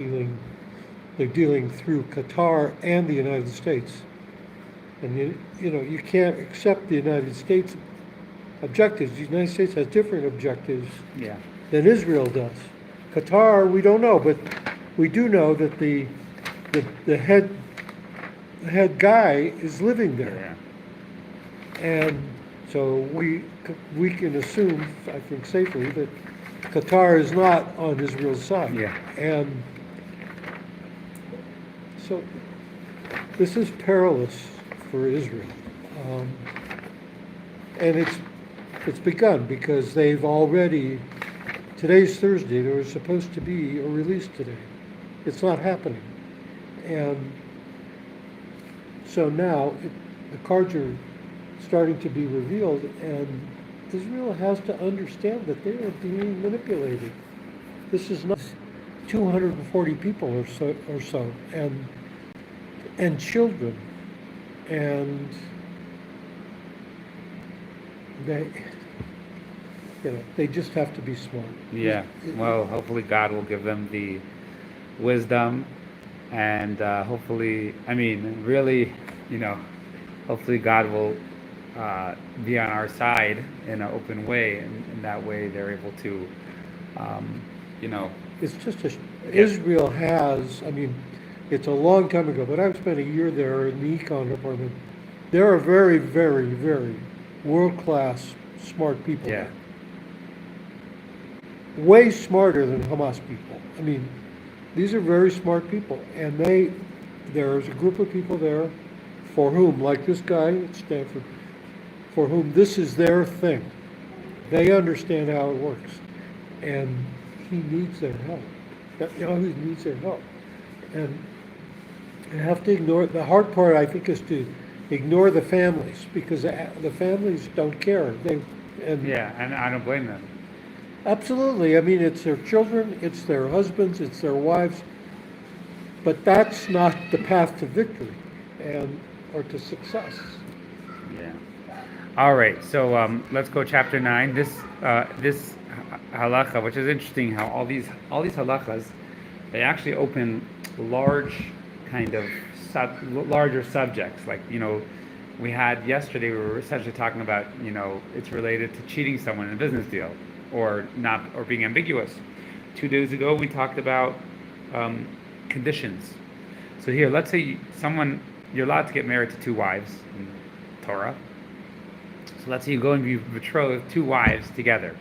dealing, they're dealing through Qatar and the United States. And you can't accept the United States objectives. The United States has different objectives Yeah. than Israel does. Qatar, we don't know, but we do know that the head guy is living there. Yeah. And so we can assume, I think safely, that Qatar is not on Israel's side. Yeah. And so this is perilous for Israel. Um, and it's begun because they've already, today's Thursday, there was supposed to be a release today. It's not happening. And so now the cards are starting to be revealed, and Israel has to understand that they are being manipulated. This is not 240 people or so, and children, and they just have to be smart. Yeah. Well, hopefully God will give them the wisdom, and hopefully, really, hopefully God will be on our side in an open way, and that way they're able to, It's just Israel has, it's a long time ago, but I've spent a year there in the econ department. There are very, very, very world-class, smart people yeah, there. Way smarter than Hamas people. These are very smart people, and there's a group of people there for whom, like this guy at Stanford, for whom this is their thing. They understand how it works, and he needs their help. He needs their help, and you have to ignore. The hard part, I think, is to ignore the families, because the families don't care. and I don't blame them. Absolutely. It's their children, it's their husbands, it's their wives, but that's not the path to victory or to success. Yeah. All right. So let's go chapter 9. This halakha, which is interesting, how all these halakhas, they actually open large kind of larger subjects. Like, we had yesterday, we were essentially talking about, it's related to cheating someone in a business deal, or being ambiguous. 2 days ago, we talked about conditions. So here, let's say you're allowed to get married to 2 wives in Torah. So let's say you go and you betroth 2 wives together,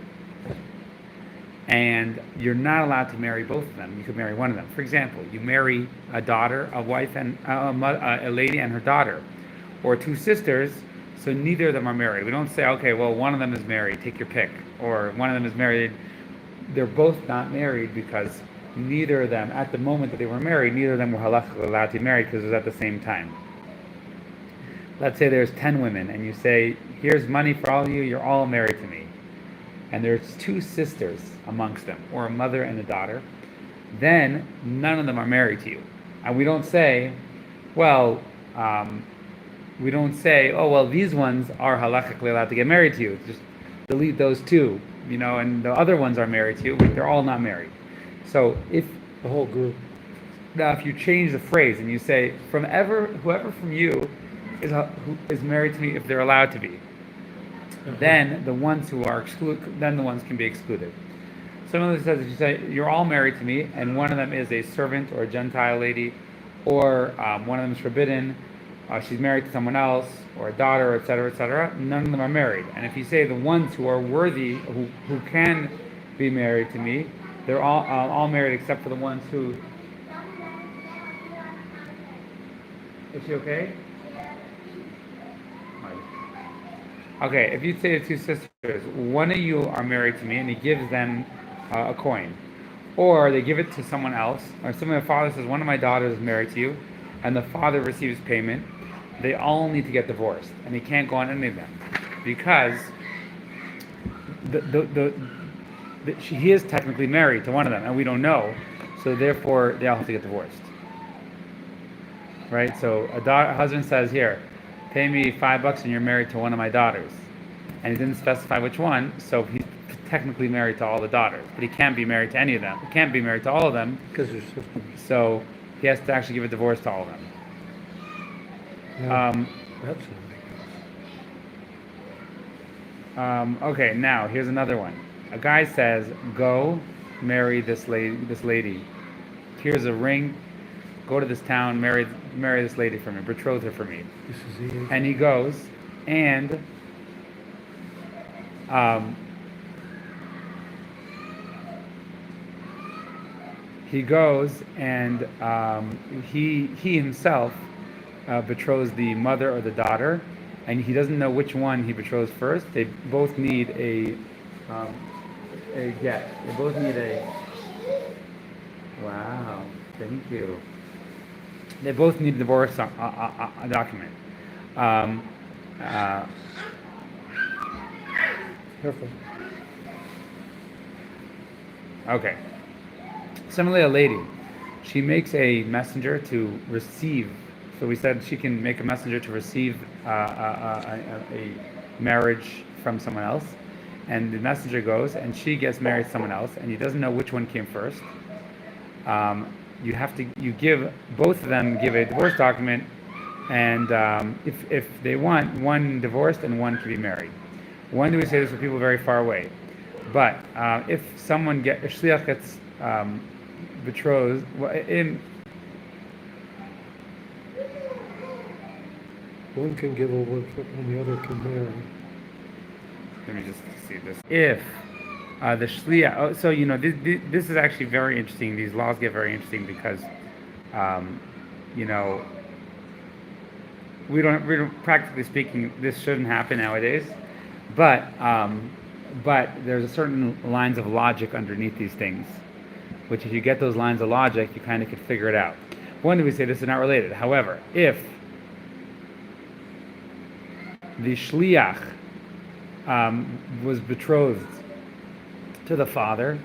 and you're not allowed to marry both of them. You could marry one of them. For example, you marry a wife and a lady and her daughter, or 2 sisters. So neither of them are married. We don't say, okay, well, one of them is married, take your pick, or one of them is married. They're both not married because neither of them, at the moment that they were married, neither of them were halachically allowed to be married because it was at the same time. Let's say there's 10 women, and you say, here's money for all of you, you're all married to me. And there's 2 sisters amongst them, or a mother and a daughter. Then none of them are married to you. And we don't say, oh, well, these ones are halachically allowed to get married to you. Just delete those 2, and the other ones are married to you. They're all not married. So if The whole group. now, if you change the phrase and you say, whoever from you who is married to me, if they're allowed to be, then the ones who are excluded, then the ones can be excluded. Similarly, says if you say you're all married to me, and one of them is a servant or a Gentile lady, or one of them is forbidden, she's married to someone else, or a daughter, etc., none of them are married. And if you say the ones who are worthy, who can be married to me, they're all married except for the ones who. Is she okay? Okay, if you say to 2 sisters, one of you are married to me, and he gives them a coin, or they give it to someone else, or the father says, one of my daughters is married to you, and the father receives payment, they all need to get divorced, and he can't go on any of them, because he is technically married to one of them, and we don't know, so therefore they all have to get divorced. Right? So a husband says, here, pay me $5 and you're married to one of my daughters. And he didn't specify which one, so he's technically married to all the daughters, but he can't be married to any of them. He can't be married to all of them, Because they're sisters. so he has to actually give a divorce to all of them. Yeah, Um, that's ambiguous. Okay, now here's another one. A guy says, "Go marry this lady. This lady. Here's a ring. Go to this town, marry this lady for me, betroth her for me." This is the And he goes, and um, he himself betroths the mother or the daughter, and he doesn't know which one he betroths first. They both need a get. They both need a. Wow, thank you. They both need a divorce document. Um, uh, Careful. okay. Similarly, a lady, she makes a messenger to receive. So we said she can make a messenger to receive a marriage from someone else, and the messenger goes, and she gets married to someone else, and he doesn't know which one came first. You give both of them give a divorce document, and if they want one divorced and one can be married. When do we say this for people very far away? But if shliach gets betrothed, One can give a word and the other can marry. let me just see this. If the shliach, so this is actually very interesting. These laws get very interesting because, we don't practically speaking, this shouldn't happen nowadays, but there's a certain lines of logic underneath these things, which if you get those lines of logic, you kind of could figure it out. When do we say this is not related? However, if the shliach was betrothed to the father,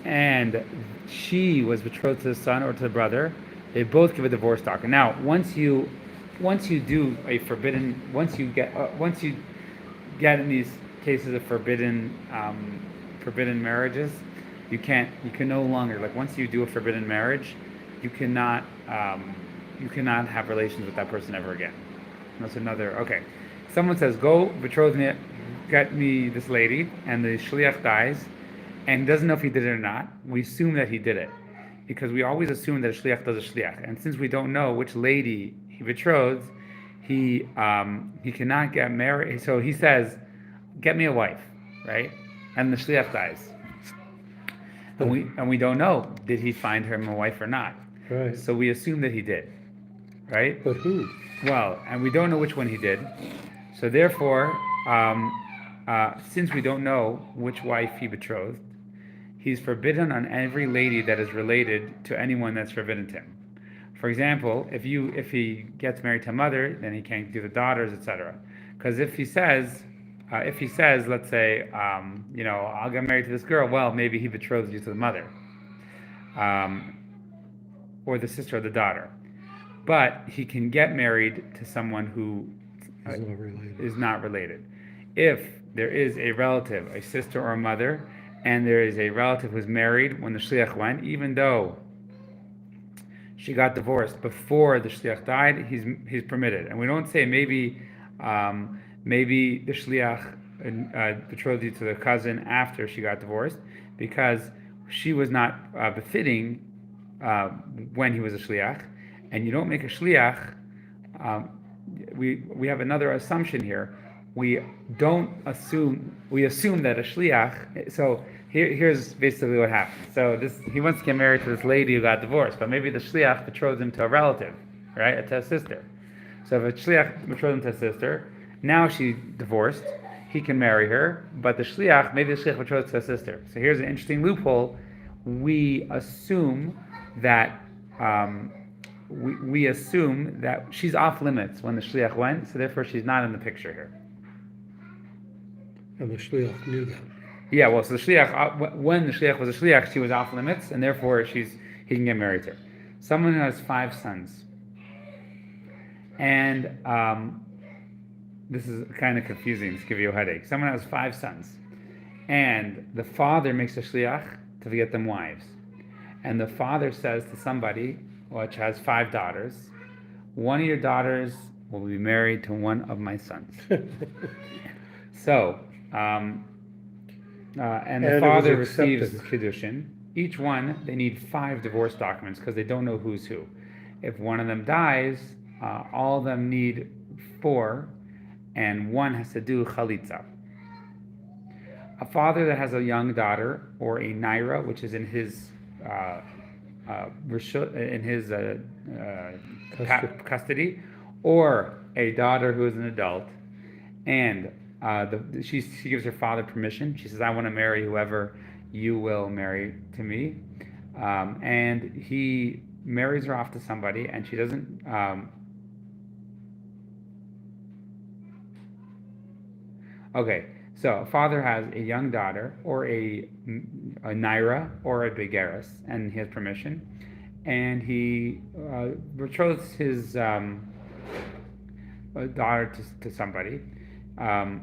and she was betrothed to the son or to the brother, they both give a divorce document. Now, once you do a forbidden, once you get in these cases of forbidden marriages, you can no longer, like, once you do a forbidden marriage, you cannot have relations with that person ever again. That's another. Okay, someone says, "Go betroth me, get me this lady," and the shliach dies, and doesn't know if he did it or not. We assume that he did it, because we always assume that a shliach does a shliach, and since we don't know which lady he betrothed, he cannot get married. So he says, "Get me a wife," right? And the shliach dies, and we don't know, did he find him a wife or not? Right. So we assume that he did, right? But who? Well, and we don't know which one he did. So therefore, since we don't know which wife he betrothed, he's forbidden on every lady that is related to anyone that's forbidden to him. For example, if he gets married to a mother, then he can't do the daughters, etc. Because if he says, let's say, I'll get married to this girl, well, maybe he betrothed you to the mother, or the sister or the daughter. But he can get married to someone who is not related. If there is a relative, a sister or a mother, and there is a relative who's married when the shliach went, even though she got divorced before the shliach died, he's permitted. And we don't say maybe the shliach betrothed you to the cousin after she got divorced, because she was not befitting when he was a shliach, and you don't make a shliach. We have another assumption here. We assume that a shliach. So here's basically what happened. So he wants to get married to this lady who got divorced, but maybe the shliach betrothed him to a relative, right, to a sister. So if a shliach betrothed him to a sister, now she divorced, he can marry her, but maybe the shliach betrothed to a sister. So here's an interesting loophole. We assume that we assume that she's off limits when the shliach went, so therefore she's not in the picture here. And the shliach knew that. Yeah, well, so the shliach, when the shliach was a shliach, she was off limits, and therefore he can get married to her. Someone who has 5 sons, and this is kind of confusing. It's give you a headache. Someone has 5 sons, and the father makes a shliach to get them wives. And the father says to somebody, which has 5 daughters, one of your daughters will be married to one of my sons. So, and the And it was father receives accepted. Kiddushin. Each one, they need 5 divorce documents because they don't know who's who. If one of them dies, all of them need 4, and one has to do chalitza. A father that has a young daughter or a naira, which is in his custody, or a daughter who is an adult, and she gives her father permission. She says, "I want to marry whoever you will marry to me," and he marries her off to somebody, and she doesn't. Okay, so a father has a young daughter or a naira or a begeris, and he has permission, and he betroths his daughter to somebody. Father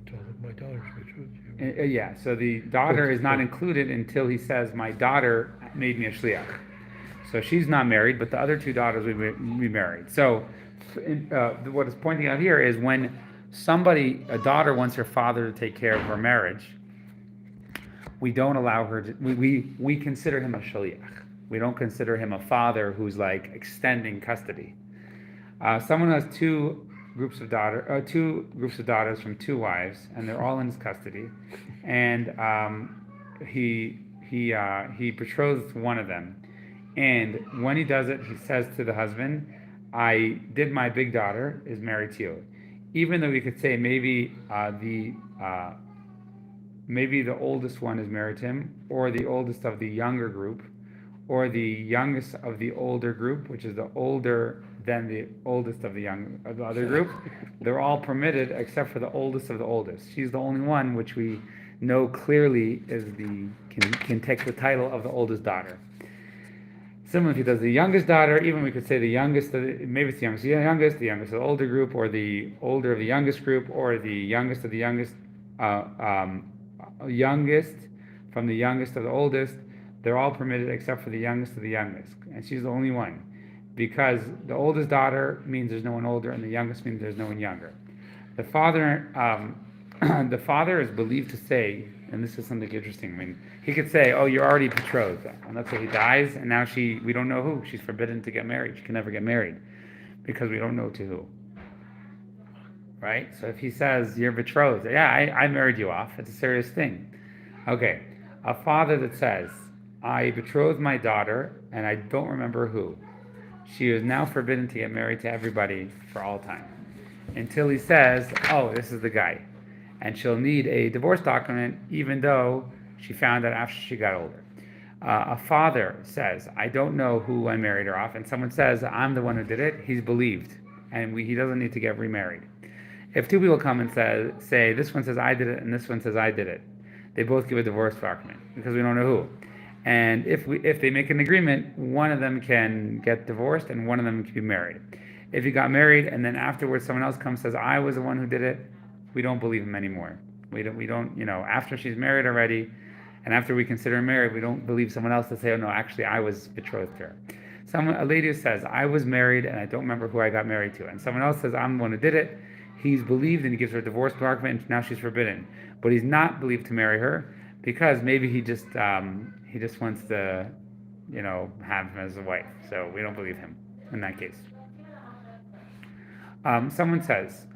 told him, my daughter's betrothed to you. Yeah, so the daughter is not included until he says, "My daughter made me a shliach." So she's not married, but the other 2 daughters will be married. So what it's pointing out here is when a daughter wants her father to take care of her marriage, we don't allow her to, we consider him a shliach. We don't consider him a father who's like extending custody. Someone who has two groups of daughters from 2 wives, and they're all in his custody, and he betroths one of them, and when he does it, he says to the husband, "I did my big daughter is married to you," even though we could say maybe the oldest one is married to him, or the oldest of the younger group, or the youngest of the older group, which is the older than the oldest of the other group. They're all permitted except for the oldest of the oldest. She's the only one which we know clearly can take the title of the oldest daughter. Similarly, if he does the youngest daughter, even we could say the youngest, maybe it's the youngest of the older group, or the older of the youngest group, or the youngest of the youngest from the youngest of the oldest. They're all permitted except for the youngest of the youngest, and she's the only one, because the oldest daughter means there's no one older, and the youngest means there's no one younger. The father is believed to say, and this is something interesting. I mean, he could say, "Oh, you're already betrothed," and let's say he dies, and now we don't know who. She's forbidden to get married. She can never get married because we don't know to who. Right? So if he says you're betrothed, yeah, I married you off. It's a serious thing. Okay, a father that says, "I betrothed my daughter, and I don't remember who. She is now forbidden to get married to everybody for all time," until he says, "Oh, this is the guy," and she'll need a divorce document, even though she found out after she got older. A father says, "I don't know who I married her off," and someone says, "I'm the one who did it." He's believed, and he doesn't need to get remarried. If 2 people come and say, this one says I did it, and this one says I did it, they both give a divorce document because we don't know who. And if they make an agreement, one of them can get divorced and one of them can be married. If he got married and then afterwards someone else comes and says I was the one who did it, we don't believe him anymore. We don't after she's married already, and after we consider her married, we don't believe someone else to say, "Oh no, actually I was betrothed to her." A lady who says I was married and I don't remember who I got married to, and someone else says I'm the one who did it, he's believed and he gives her a divorce document, and now she's forbidden. But he's not believed to marry her because maybe he just wants to have him as a wife. So we don't believe him in that case. Someone says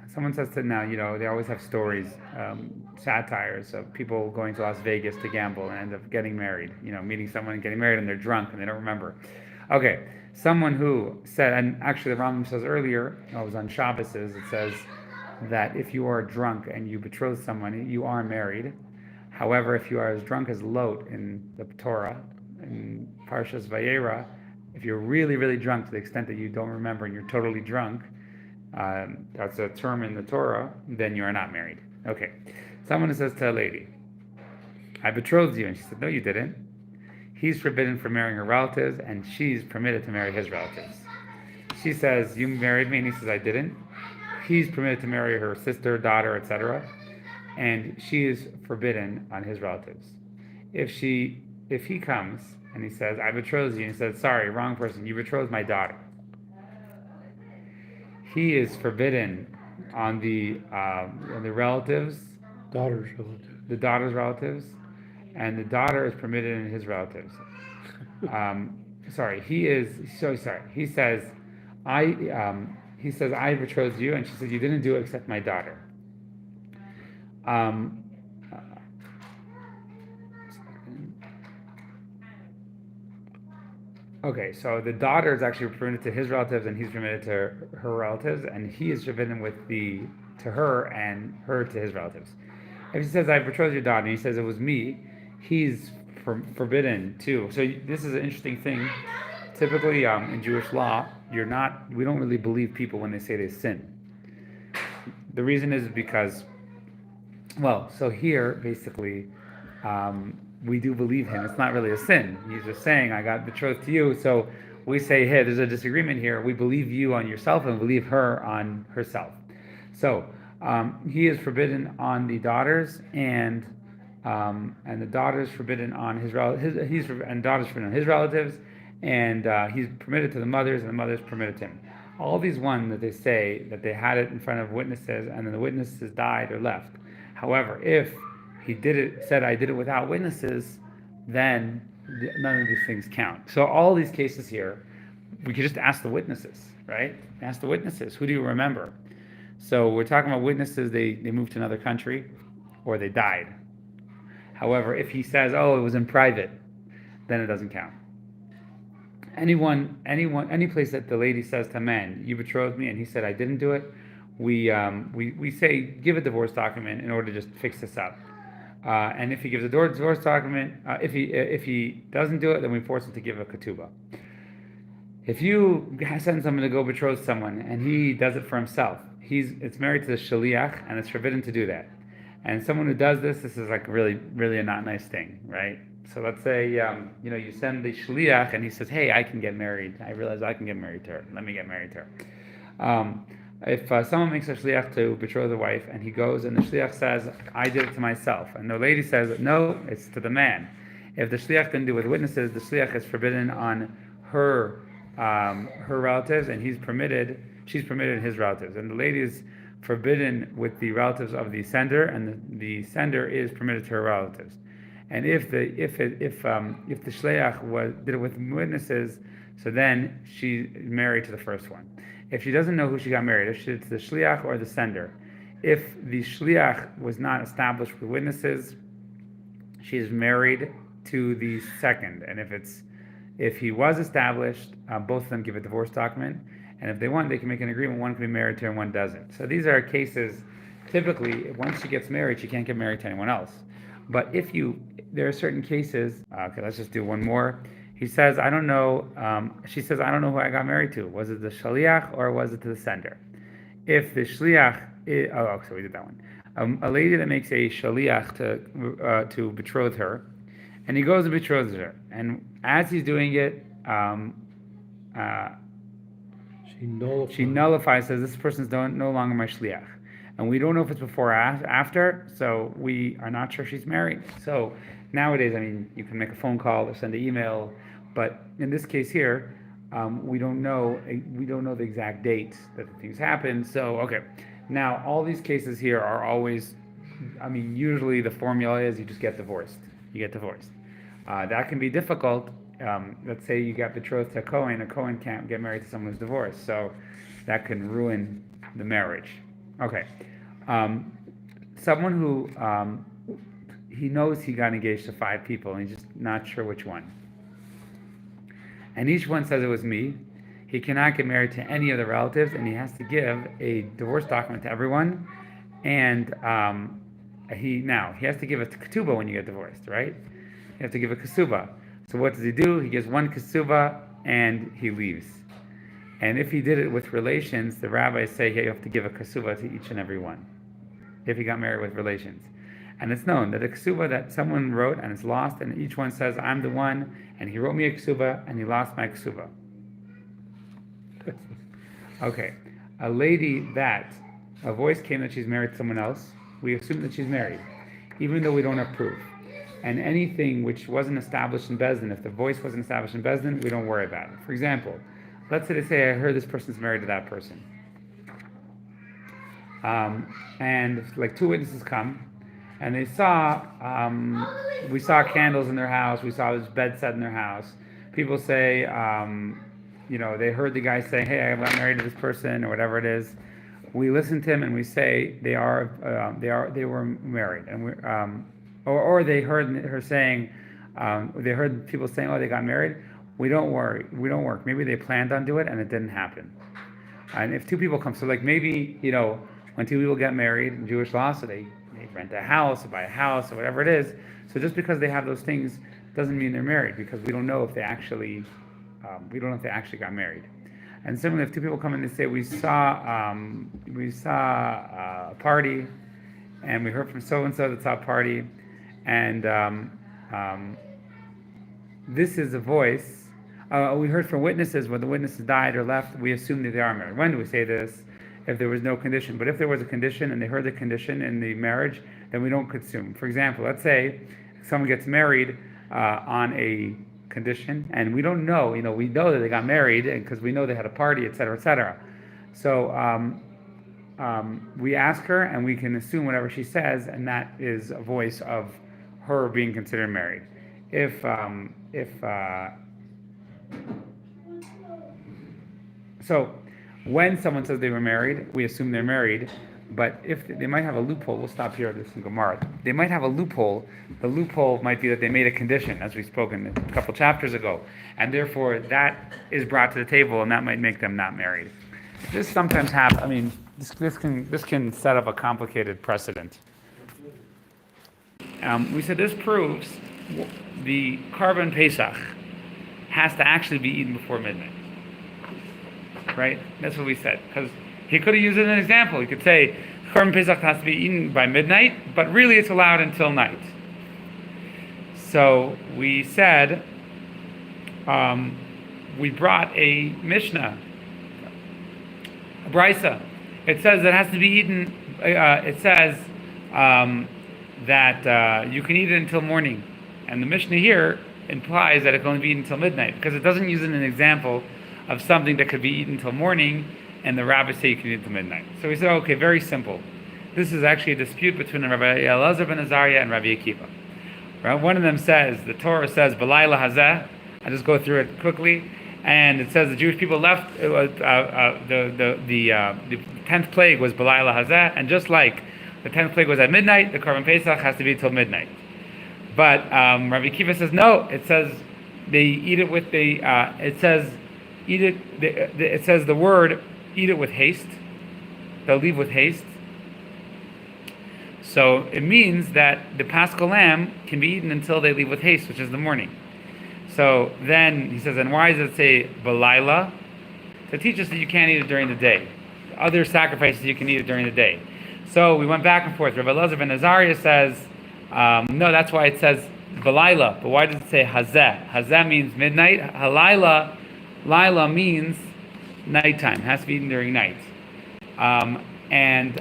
to now, they always have stories, satires of people going to Las Vegas to gamble and end up getting married, meeting someone and getting married, and they're drunk and they don't remember. Okay, someone who said, and actually the Rambam says earlier, it was on Shabbos, it says that if you are drunk and you betroth someone, you are married. However, if you are as drunk as Lot in the Torah, in Parshas Vayera, if you're really, really drunk to the extent that you don't remember and you're totally drunk, that's a term in the Torah, then you are not married. Okay. Someone says to a lady, I betrothed you, and she said, no, you didn't. He's forbidden from marrying her relatives, and she's permitted to marry his relatives. She says, you married me, and he says, I didn't. He's permitted to marry her sister, daughter, etc. and she is forbidden on his relatives. If he comes and he says, I betrothed you, and he says, sorry, wrong person, you betrothed my daughter, he is forbidden on the relatives, Daughter's relative. the daughter's relatives, and the daughter is permitted in his relatives. Sorry, he is so sorry. He says I betrothed you, and she says you didn't do it except my daughter. Um, okay, so the daughter is actually permitted to his relatives, and he's permitted to her relatives, and he is forbidden to her and her to his relatives. If he says I betrothed your daughter, and he says it was me, he's forbidden too. So this is an interesting thing. Typically, in Jewish law, we don't really believe people when they say they sin. The reason is because, well, so here basically, we do believe him. It's not really a sin. He's just saying I got betrothed to you. So we say, hey, there's a disagreement here. We believe you on yourself and believe her on herself. So he is forbidden on the daughters, and the daughter is forbidden on his relatives. And daughters forbidden on his relatives, and he's permitted to the mothers, and the mothers permitted to him. All these ones that they say that they had it in front of witnesses, and then the witnesses died or left. However, if he said I did it without witnesses, then none of these things count. So all these cases here, we could just ask the witnesses, right? Ask the witnesses. Who do you remember? So we're talking about witnesses. They moved to another country, or they died. However, if he says, "Oh, it was in private," then it doesn't count. Any place that the lady says to a man, "You betrothed me," and he said, "I didn't do it," we say give a divorce document in order to just fix this up. And if he gives a divorce document, if he doesn't do it, then we force him to give a ketubah. If you send someone to go betroth someone and he does it for himself, it's married to the shaliach, and it's forbidden to do that. And someone who does this is like really, really a not nice thing, right? So let's say you send the shaliach and he says, "Hey, I can get married. I realize I can get married to her. Let me get married to her." If someone makes a shliach to betroth a wife, and he goes and the shliach says, "I did it to myself," and the lady says, "No, it's to the man." If the shliach didn't do it with witnesses, the shliach is forbidden on her relatives, and she's permitted in his relatives, and the lady is forbidden with the relatives of the sender, and the sender is permitted to her relatives. And if the shliach did it with witnesses, so then she's married to the first one. If she doesn't know who she got married, if she's the shliach or the sender, if the shliach was not established with witnesses, she is married to the second. And if he was established, both of them give a divorce document. And if they want, they can make an agreement. One can be married to her and one doesn't. So these are cases. Typically, once she gets married, she can't get married to anyone else. But there are certain cases. Okay, let's just do one more. He says, I don't know. She says, I don't know who I got married to. Was it the shaliach or was it to the sender? If the shaliach, so we did that one. A lady that makes a shaliach to betroth her, and he goes and betroths her, and as he's doing it, she nullifies, says this person's no longer my shliach. And we don't know if it's before or after, so we are not sure she's married. So nowadays, you can make a phone call or send an email, but in this case here, we don't know the exact date that the things happen. So, okay. Now, all these cases here are always, usually the formula is you just get divorced. You get divorced. That can be difficult. Let's say you got betrothed to a Kohen can't get married to someone who's divorced, so that can ruin the marriage. Okay. Someone who he knows he got engaged to 5 people and he's just not sure which one. And each one says it was me. He cannot get married to any of the relatives, and he has to give a divorce document to everyone. And he has to give a ketubah when you get divorced, right? You have to give a ketubah. So what does he do? He gives one ketubah and he leaves. And if he did it with relations, the rabbis say you have to give a ketubah to each and every one. If he got married with relations. And it's known that a ketubah that someone wrote and it's lost, and each one says, I'm the one, and he wrote me a ketubah and he lost my ketubah. Okay. A lady a voice came that she's married to someone else, We assume that she's married, even though we don't have proof. And anything which wasn't established in Bezdin, if the voice wasn't established in Bezdin, we don't worry about it. For example, let's say they say, I heard this person's married to that person. And like two witnesses come, and they saw, we saw candles in their house, we saw this bed set in their house. People say, they heard the guy say, hey, I got married to this person, or whatever it is. We listen to him and we say they were married, and or they heard her saying, they heard people saying, oh, they got married. We don't work. Maybe they planned on doing it and it didn't happen. And if two people come, so like maybe when two people get married in Jewish law, so they rent a house or buy a house or whatever it is. So just because they have those things doesn't mean they're married, because we don't know if they actually got married. And similarly, if two people come in and say, we saw a party, and we heard from so and so that saw a party, and this is a voice. We heard from witnesses when the witnesses died or left. We assume that they are married. When do we say this? If there was no condition. But if there was a condition and they heard the condition in the marriage, then we don't consume. For example, let's say someone gets married on a condition, and we don't know. We know that they got married because we know they had a party, etc., etc. So we ask her, and we can assume whatever she says, and that is a voice of her being considered married. So when someone says they were married, we assume they're married. But if they might have a loophole, we'll stop here at this in Gemara. They might have a loophole. The loophole might be that they made a condition, as we spoke in a couple chapters ago, and therefore that is brought to the table, and that might make them not married. This sometimes happens. I mean, this can set up a complicated precedent. We said this proves the Korban Pesach has to actually be eaten before midnight. Right? That's what we said. Because he could have used it as an example. He could say, Korban Pesach has to be eaten by midnight, but really it's allowed until night. So we said, we brought a Mishnah, a Brisa. It says it has to be eaten, it says that you can eat it until morning. And the Mishnah here implies that it can only be eaten until midnight, because it doesn't use it as an example of something that could be eaten until morning, and the rabbis say you can eat it until midnight. So we said, okay, very simple. This is actually a dispute between Rabbi Elazar ben Azariah and Rabbi Akiva. Right? One of them says, the Torah says, B'layla hazeh. I'll just go through it quickly. And it says the Jewish people left, the 10th plague was B'layla hazeh, and just like the 10th plague was at midnight, the Korban Pesach has to be till midnight. But Rabbi Akiva says, no, it says they eat it with the, it says the word, eat it with haste. They'll leave with haste. So it means that the Paschal lamb can be eaten until they leave with haste, which is the morning. So then he says, and why does it say B'layla? To teach us that you can't eat it during the day. Other sacrifices you can eat it during the day. So we went back and forth. Rabbi Elazar ben Azariah says, no, that's why it says B'layla. But why does it say Hazeh? Hazeh means midnight. Laila means nighttime. It has to be eaten during night. And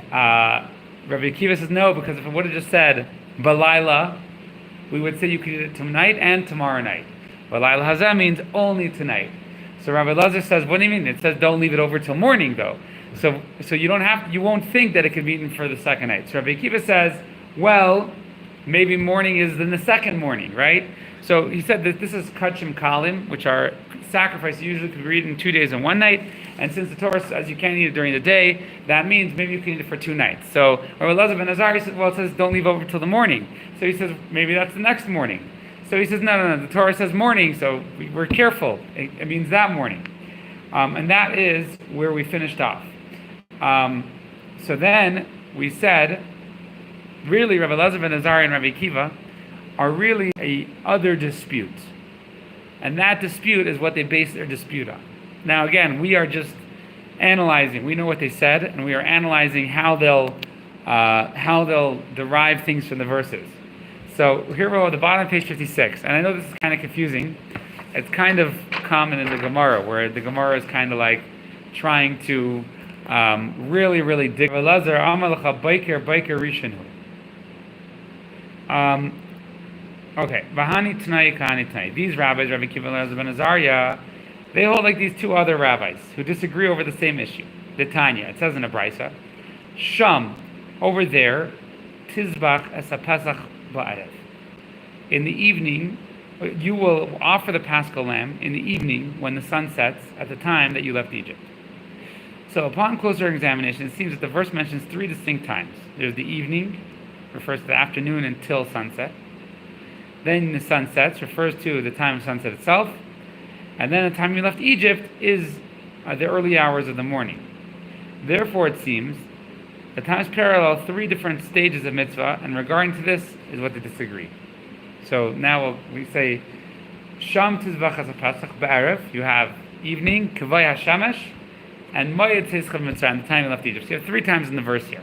Rabbi Akiva says no, because if it would have just said B'layla, we would say you can eat it tonight and tomorrow night. B'layla hazeh means only tonight. So Rabbi Elazar says, what do you mean? It says don't leave it over till morning though. So you won't think that it can be eaten for the second night. So Rabbi Akiva says, well, maybe morning is in the second morning, right? So he said that this is kachim kalim, which are sacrifices usually could be eaten 2 days and 1 night. And since the Torah says you can't eat it during the day, that means maybe you can eat it for 2 nights. So Rabbi Elazar ben Azariah says, well, it says don't leave over till the morning. So he says maybe that's the next morning. So he says no. The Torah says morning, so we're careful. It means that morning. And that is where we finished off. So then we said, really, Rabbi Elazar ben Azariah and Rabbi Akiva are really a other dispute. And that dispute is what they base their dispute on. Now again, we are just analyzing. We know what they said, and we are analyzing how they'll derive things from the verses. So here we're at the bottom of page 56. And I know this is kind of confusing. It's kind of common in the Gemara, where the Gemara is kind of like trying to really dig. Elazar, Amalcha Baiker Rishonu. Okay, Vahani Tanai Kahani Tanai. These rabbis, Rabbi Kiva and Elazar ben Azariah, they hold like these two other rabbis who disagree over the same issue. The Tanya, it says in the Brisa, Sham, over there, Tizbach es Pesach ba'arev. In the evening, you will offer the Paschal lamb in the evening when the sun sets at the time that you left Egypt. So upon closer examination, it seems that the verse mentions three distinct times. There's the evening, refers to the afternoon until sunset. Then the sun sets, refers to the time of sunset itself. And then the time you left Egypt is the early hours of the morning. Therefore, it seems the times parallel three different stages of mitzvah, and regarding to this is what they disagree. So now we say, Sham tizvach as a Pesach ba'arev, you have evening, kavay hashemesh, and Moed Tzeitzcha Mitzrayim, the time you left Egypt. So you have three times in the verse here.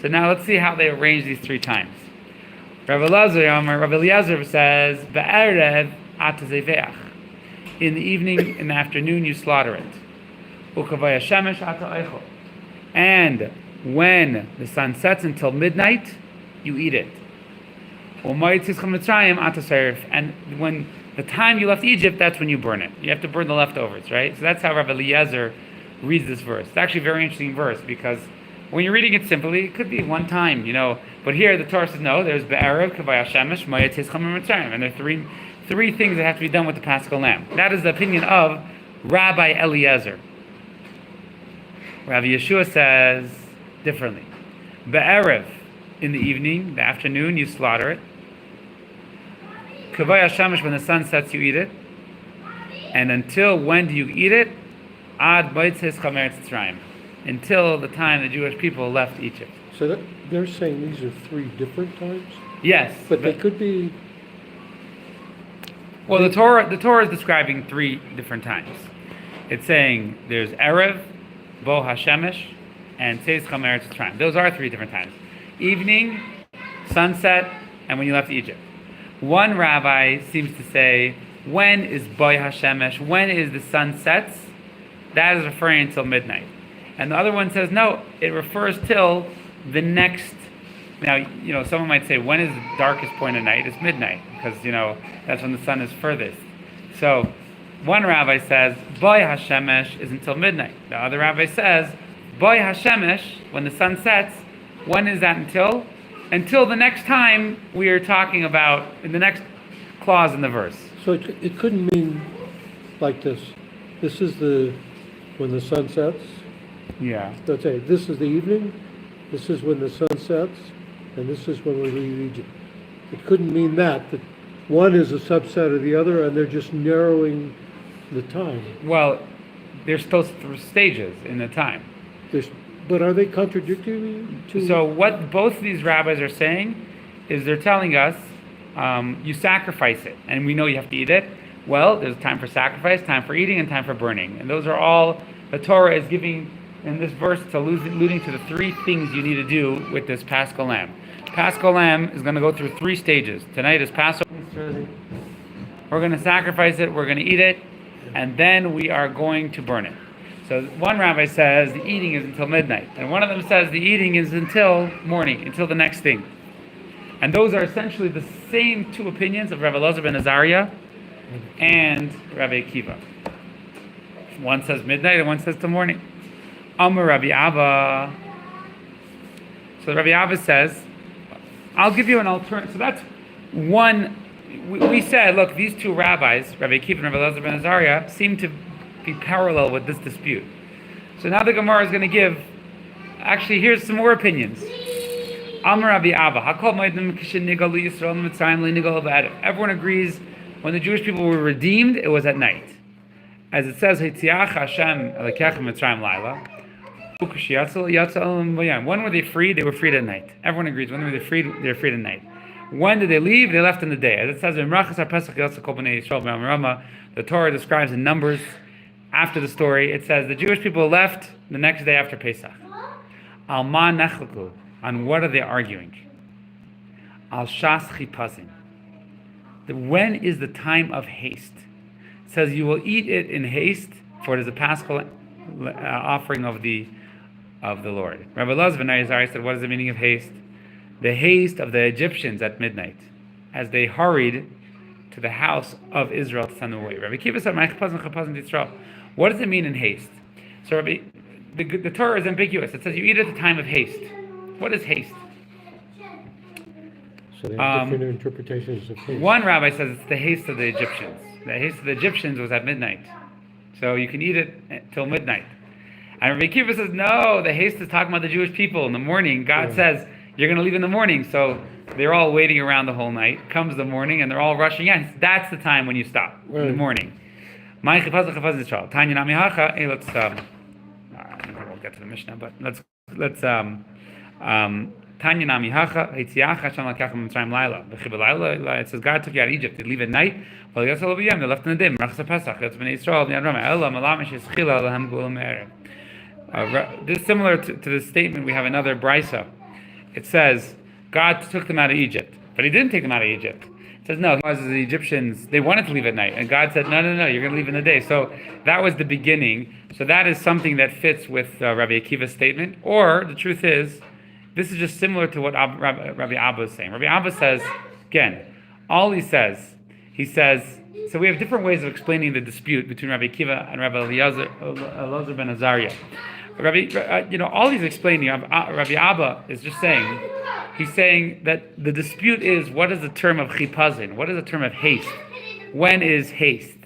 So now let's see how they arrange these three times. Rabbi Eliezer says, Ba'erev atazeveach. In the evening, in the afternoon, you slaughter it. Ukavay hashemesh ata eichel. And when the sun sets until midnight, you eat it. U'moed Tzeitzcha Mitzrayim ata seirif. And when the time you left Egypt, that's when you burn it. You have to burn the leftovers, right? So that's how Rabbi Eliezer reads this verse. It's actually a very interesting verse because when you're reading it simply, it could be one time, But here the Torah says no. There's be'erev kavay hashemesh moed tzeitzcha mitzrayim, and there are three things that have to be done with the Paschal lamb. That is the opinion of Rabbi Eliezer. Rabbi Yeshua says differently. Be'erev, in the evening, the afternoon, you slaughter it. Kavay hashemesh, when the sun sets, you eat it. And until when do you eat it? Ad moed tzeitzcha mitzrayim, until the time the Jewish people left Egypt. So they're saying these are three different times? Yes. But they could be... Well, the Torah is describing three different times. It's saying there's Erev, Bo Hashemesh, and Tzeitzcha Mitzrayim. Those are three different times. Evening, sunset, and when you left Egypt. One rabbi seems to say, when is Bo Hashemesh, when is the sun sets? That is referring until midnight. And the other one says, no, it refers till the next... Now, someone might say, when is the darkest point of night? It's midnight, because, that's when the sun is furthest. So, one rabbi says, Boy Hashemesh is until midnight. The other rabbi says, Boy Hashemesh, when the sun sets, when is that until? Until the next time we are talking about, in the next clause in the verse. So it couldn't mean like this. This is when the sun sets. Yeah. Let's say this is the evening, this is when the sun sets, and this is when we leave Egypt. It couldn't mean that one is a subset of the other, and they're just narrowing the time. Well, there's still stages in the time. But are they contradictory to... So what both of these rabbis are saying is they're telling us, you sacrifice it, and we know you have to eat it. Well, there's time for sacrifice, time for eating, and time for burning. And those are all the Torah is giving in this verse, it's alluding to the three things you need to do with this Paschal lamb. Paschal lamb is going to go through three stages. Tonight is Passover. We're going to sacrifice it, we're going to eat it, and then we are going to burn it. So one rabbi says the eating is until midnight, and one of them says the eating is until morning, until the next thing. And those are essentially the same two opinions of Rabbi Elazar ben Azariah and Rabbi Akiva. One says midnight and one says till morning. Amar Rabbi Abba. So Rabbi Abba says, I'll give you an alternative. So that's one. We said, look, these two rabbis, Rabbi Akiva and Rabbi Elazar ben Azariah, seem to be parallel with this dispute. So now the Gemara is going to give, actually, here's some more opinions. Amar Rabbi Abba. Everyone agrees when the Jewish people were redeemed, it was at night. As it says, Hashem Mitzrayim Laila. When were they freed? They were freed at night. Everyone agrees. When were they freed? They were freed at night. When did they leave? They left in the day. As it says, the Torah describes in Numbers, after the story, it says the Jewish people left the next day after Pesach. Al ma nechleku. On what are they arguing? Al shas chipazin. When is the time of haste? It says you will eat it in haste, for it is a Paschal offering of the Lord. Rabbi Elazar ben Azariah said, what is the meaning of haste? the haste of the Egyptians at midnight, as they hurried to the house of Israel to send them away. Rabbi Akiva said, what does it mean in haste? So the Torah is ambiguous. It says you eat at the time of haste. What is haste? So they have different interpretations of haste. One rabbi says it's the haste of the Egyptians. The haste of the Egyptians was at midnight. So you can eat it till midnight. And Rabbi Akiva says, no, the haste is talking about the Jewish people in the morning. God says, you're going to leave in the morning. So they're all waiting around the whole night. Comes the morning and they're all rushing in. That's the time when you stop, in the morning. We'll get to the Mishnah, but let's Tanya Nami Hacha, Hitziach Hashem Lakachim Mitzrayim Laila. It says God took you out of Egypt. They leave at night. Well, they left in the day. Merachas Pesach. That's Bnei Yisrael. Bnei Avraham. Ela Malam Sheschila Lahem Gulam Me'erev. This is similar to this statement. We have another brisa. It says God took them out of Egypt, but He didn't take them out of Egypt. It says no. Because the Egyptians, they wanted to leave at night, and God said, no, you're going to leave in the day. So that was the beginning. So that is something that fits with Rabbi Akiva's statement. Or the truth is, this is just similar to what Rabbi Abba is saying. Rabbi Abba says, again, all he says, so we have different ways of explaining the dispute between Rabbi Akiva and Rabbi Elazar ben Azariah. All he's explaining, Rabbi Abba is just saying, he's saying that the dispute is, what is the term of chipazin? What is the term of haste? When is haste?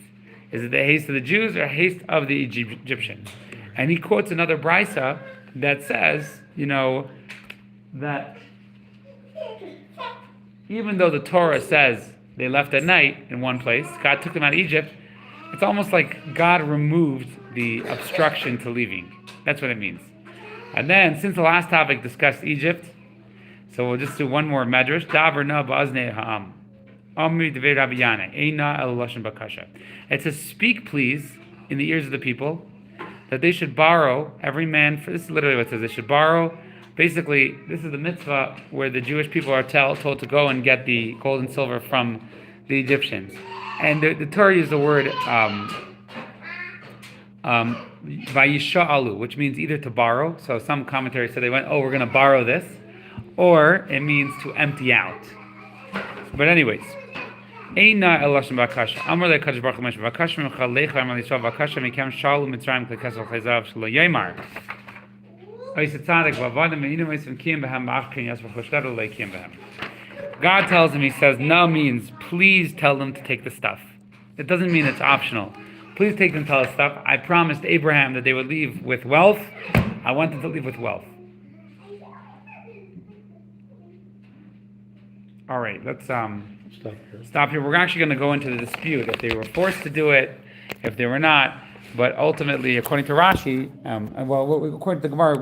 Is it the haste of the Jews or haste of the Egyptians? And he quotes another brisa that says, that even though the Torah says they left at night in one place, God took them out of Egypt, it's almost like God removed the obstruction to leaving. That's what it means. And then, since the last topic discussed Egypt, so we'll just do one more medrash. Davar na ba'aznei ha'am. Amri devei Rabbi Yana. Eina el lashon bakasha. It says, speak please in the ears of the people that they should borrow, every man, this is literally what it says, they should borrow. Basically, this is the mitzvah where the Jewish people are told to go and get the gold and silver from the Egyptians. And the Torah used the word vayisha'alu, which means either to borrow. So some commentaries said they went, we're going to borrow this. Or it means to empty out. But anyways, Eina el lashon bakasha. Amar le'kadosh baruch hu Moshe bakasha mincha lecha amar Yisrael bakasha mikem shalu mitzrayim klekesel chayzav shelo yemar. God tells him, he says, no means, please tell them to take the stuff. It doesn't mean it's optional. Please take them to tell the stuff. I promised Abraham that they would leave with wealth. I want them to leave with wealth. All right, let's stop here. We're actually going to go into the dispute, if they were forced to do it, if they were not. But ultimately, according to Rashi, according to the Gemara, we're going to